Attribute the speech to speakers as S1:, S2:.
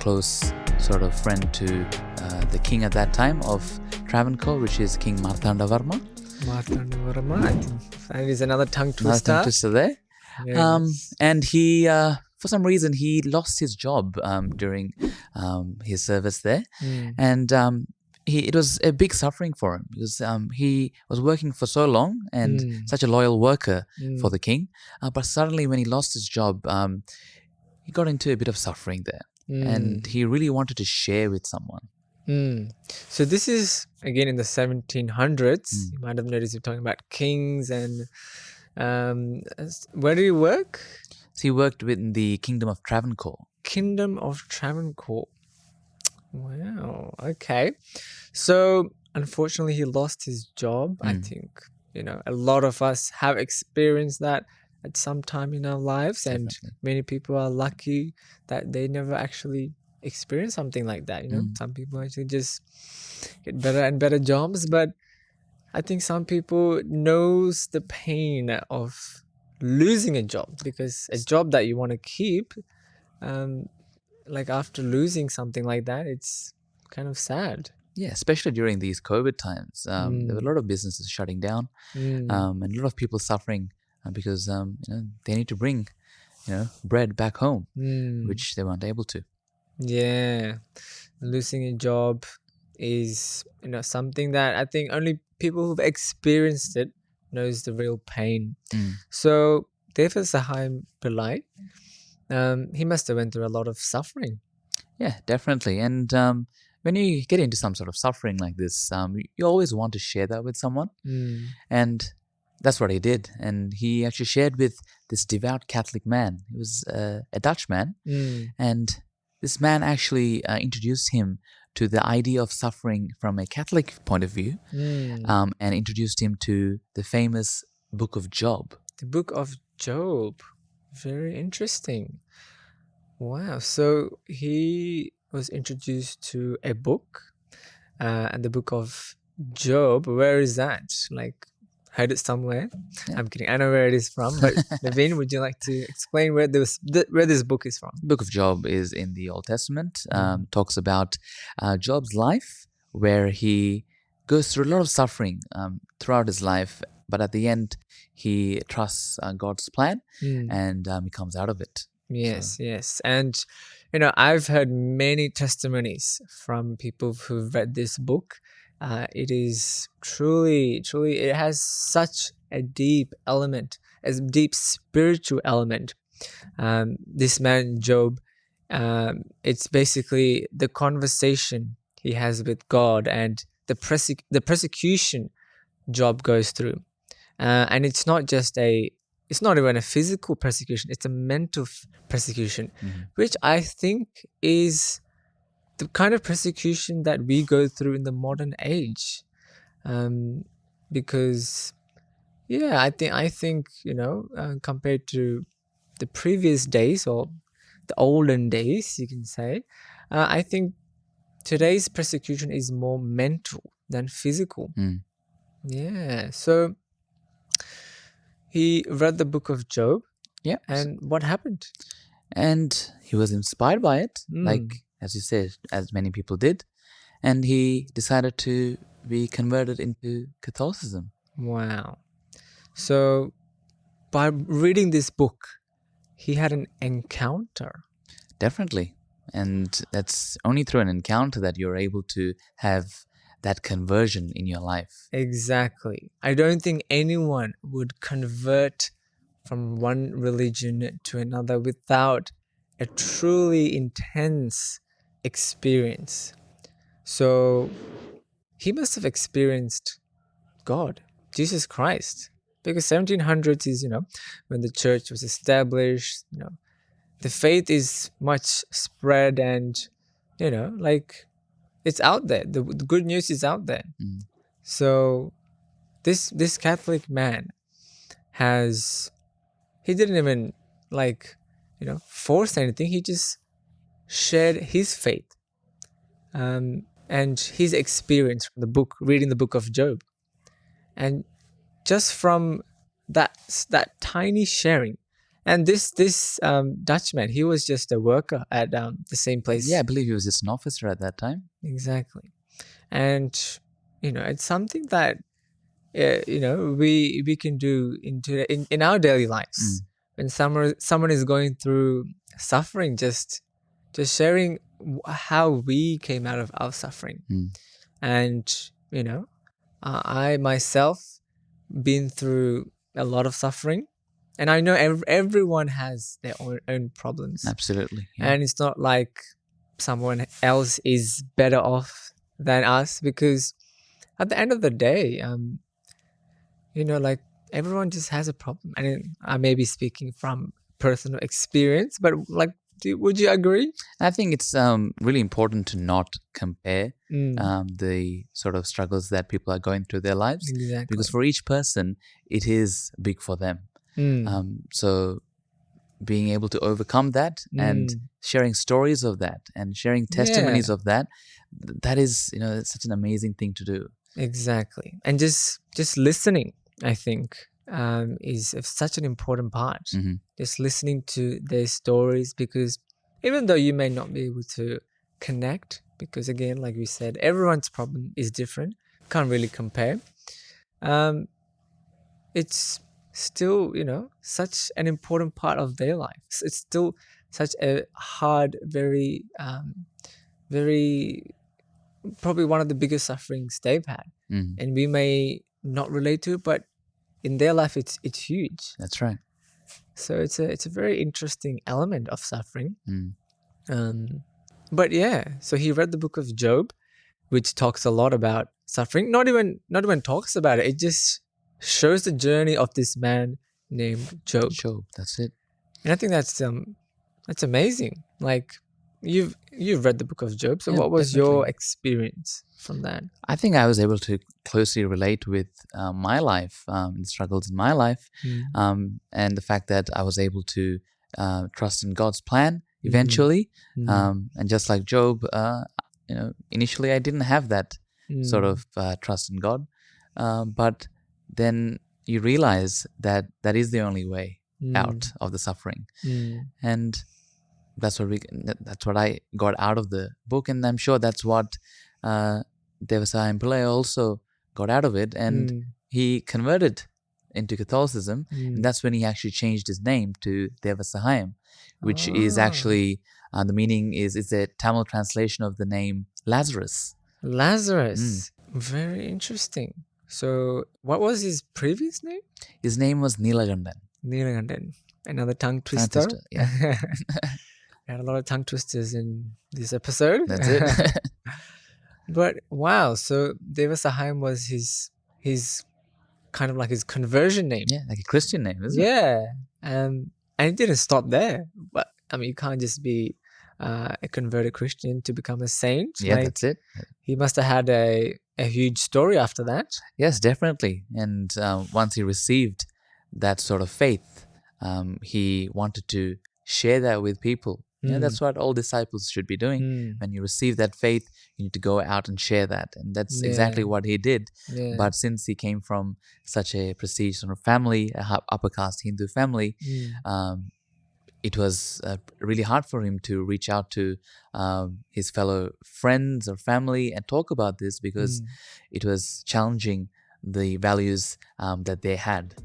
S1: close sort of friend to the king at that time of Travancore, which is King Marthandavarma.
S2: Marthoma, I think that is another tongue
S1: Another
S2: twister.
S1: tongue twister there.
S2: Very nice.
S1: And he, for some reason, he lost his job during his service there. And it was a big suffering for him because he was working for so long and such a loyal worker for the king. But suddenly when he lost his job, he got into a bit of suffering there. And he really wanted to share with someone.
S2: So this is again in the 1700s. You might have noticed we're talking about kings and where do you work?
S1: So he worked within the kingdom of Travancore.
S2: Kingdom of Travancore. Wow. Okay. So unfortunately, he lost his job. I think a lot of us have experienced that at some time in our lives, and many people are lucky that they never actually experience something like that. Some people actually just get better and better jobs, but I think some people knows the pain of losing a job, because a job that you want to keep, like after losing something like that, it's kind of sad.
S1: Yeah, especially during these COVID times. There were a lot of businesses shutting down and a lot of people suffering because they need to bring bread back home, which they weren't able to.
S2: Yeah, losing a job is something that I think only people who've experienced it knows the real pain. So Devasayam Pillai, he must have went through a lot of suffering.
S1: Yeah, definitely. And when you get into some sort of suffering like this, you always want to share that with someone. And that's what he did. And he actually shared with this devout Catholic man. He was a Dutch man. And this man actually introduced him to the idea of suffering from a Catholic point of view and introduced him to the famous Book of Job.
S2: The Book of Job. Very interesting. Wow. So he was introduced to a book, and the Book of Job. Where is that? Like, heard it somewhere. Yeah. I'm kidding. I know where it is from, but Naveen, would you like to explain where this book is from?
S1: The Book of Job is in the Old Testament. Talks about Job's life, where he goes through a lot of suffering throughout his life, but at the end, he trusts God's plan and he comes out of it.
S2: Yes, yes. And, I've heard many testimonies from people who've read this book. It is truly, it has such a deep element, a deep spiritual element. This man, Job, it's basically the conversation he has with God and the persecution Job goes through. And it's not even a physical persecution, it's a mental persecution, which I think is the kind of persecution that we go through in the modern age. Because, I think compared to the previous days or the olden days, you can say, I think today's persecution is more mental than physical. Yeah, so he read the Book of Job.
S1: Yeah.
S2: And what happened?
S1: And he was inspired by it, like, as you said, as many people did. And he decided to be converted into Catholicism.
S2: Wow. So by reading this book, he had an encounter.
S1: Definitely. And that's only through an encounter that you're able to have that conversion in your life.
S2: Exactly. I don't think anyone would convert from one religion to another without a truly intense experience. So he must have experienced God, Jesus Christ, because 1700s is, when the church was established, the faith is much spread and, it's out there. The good news is out there. So this Catholic man he didn't even force anything. He just shared his faith and his experience from the book, reading the Book of Job. And just from that tiny sharing And this Dutchman, he was just a worker at the same place.
S1: Yeah, I believe he was just an officer at that time.
S2: Exactly. And it's something that we can do in our daily lives. When someone is going through suffering, just sharing how we came out of our suffering. And I myself been through a lot of suffering, and I know everyone has their own problems.
S1: Absolutely. Yeah.
S2: And it's not like someone else is better off than us, because at the end of the day, like everyone just has a problem. And I may be speaking from personal experience, but like, would you agree?
S1: I think it's really important to not compare the sort of struggles that people are going through their lives.
S2: Exactly.
S1: Because for each person, it is big for them. So being able to overcome that and sharing stories of that and sharing testimonies of that is, it's such an amazing thing to do.
S2: Exactly. And just listening, I think, is such an important part. Just listening to their stories, because even though you may not be able to connect, because again, like we said, everyone's problem is different, can't really compare. It's still, such an important part of their life. It's still such a hard, very, very, probably one of the biggest sufferings they've had. And we may not relate to it, but in their life, it's huge.
S1: That's right.
S2: So it's a very interesting element of suffering. But yeah, so he read the book of Job, which talks a lot about suffering. Not even talks about it. It just shows the journey of this man named Job.
S1: Job, that's it.
S2: And I think that's amazing. Like, you've read the book of Job. So what was your experience from that?
S1: I think I was able to closely relate with my life, the struggles in my life, and the fact that I was able to trust in God's plan eventually. And just like Job, initially I didn't have that sort of trust in God, but then you realize that is the only way out of the suffering, and that's what I got out of the book, and I'm sure that's what Devasayam Pillai also got out of it, and he converted into Catholicism, and that's when he actually changed his name to Devasahayam, which is actually the meaning is a Tamil translation of the name Lazarus.
S2: Very interesting. So what was his previous name?
S1: His name was Neelagandan.
S2: Another tongue twister.
S1: Yeah.
S2: Had a lot of tongue twisters in this episode.
S1: That's it.
S2: But wow, so Devasahayam was his kind of like his conversion name.
S1: Yeah, like a Christian name, isn't it?
S2: Yeah. And it didn't stop there. But I mean, you can't just be a converted Christian to become a saint.
S1: Yeah, that's it.
S2: He must have had a huge story after that.
S1: Yes, definitely. And once he received that sort of faith, he wanted to share that with people. That's what all disciples should be doing. When you receive that faith, you need to go out and share that. And that's exactly what he did. But since he came from such a prestigious sort of family, a upper caste Hindu family, it was really hard for him to reach out to his fellow friends or family and talk about this, because it was challenging the values that they had.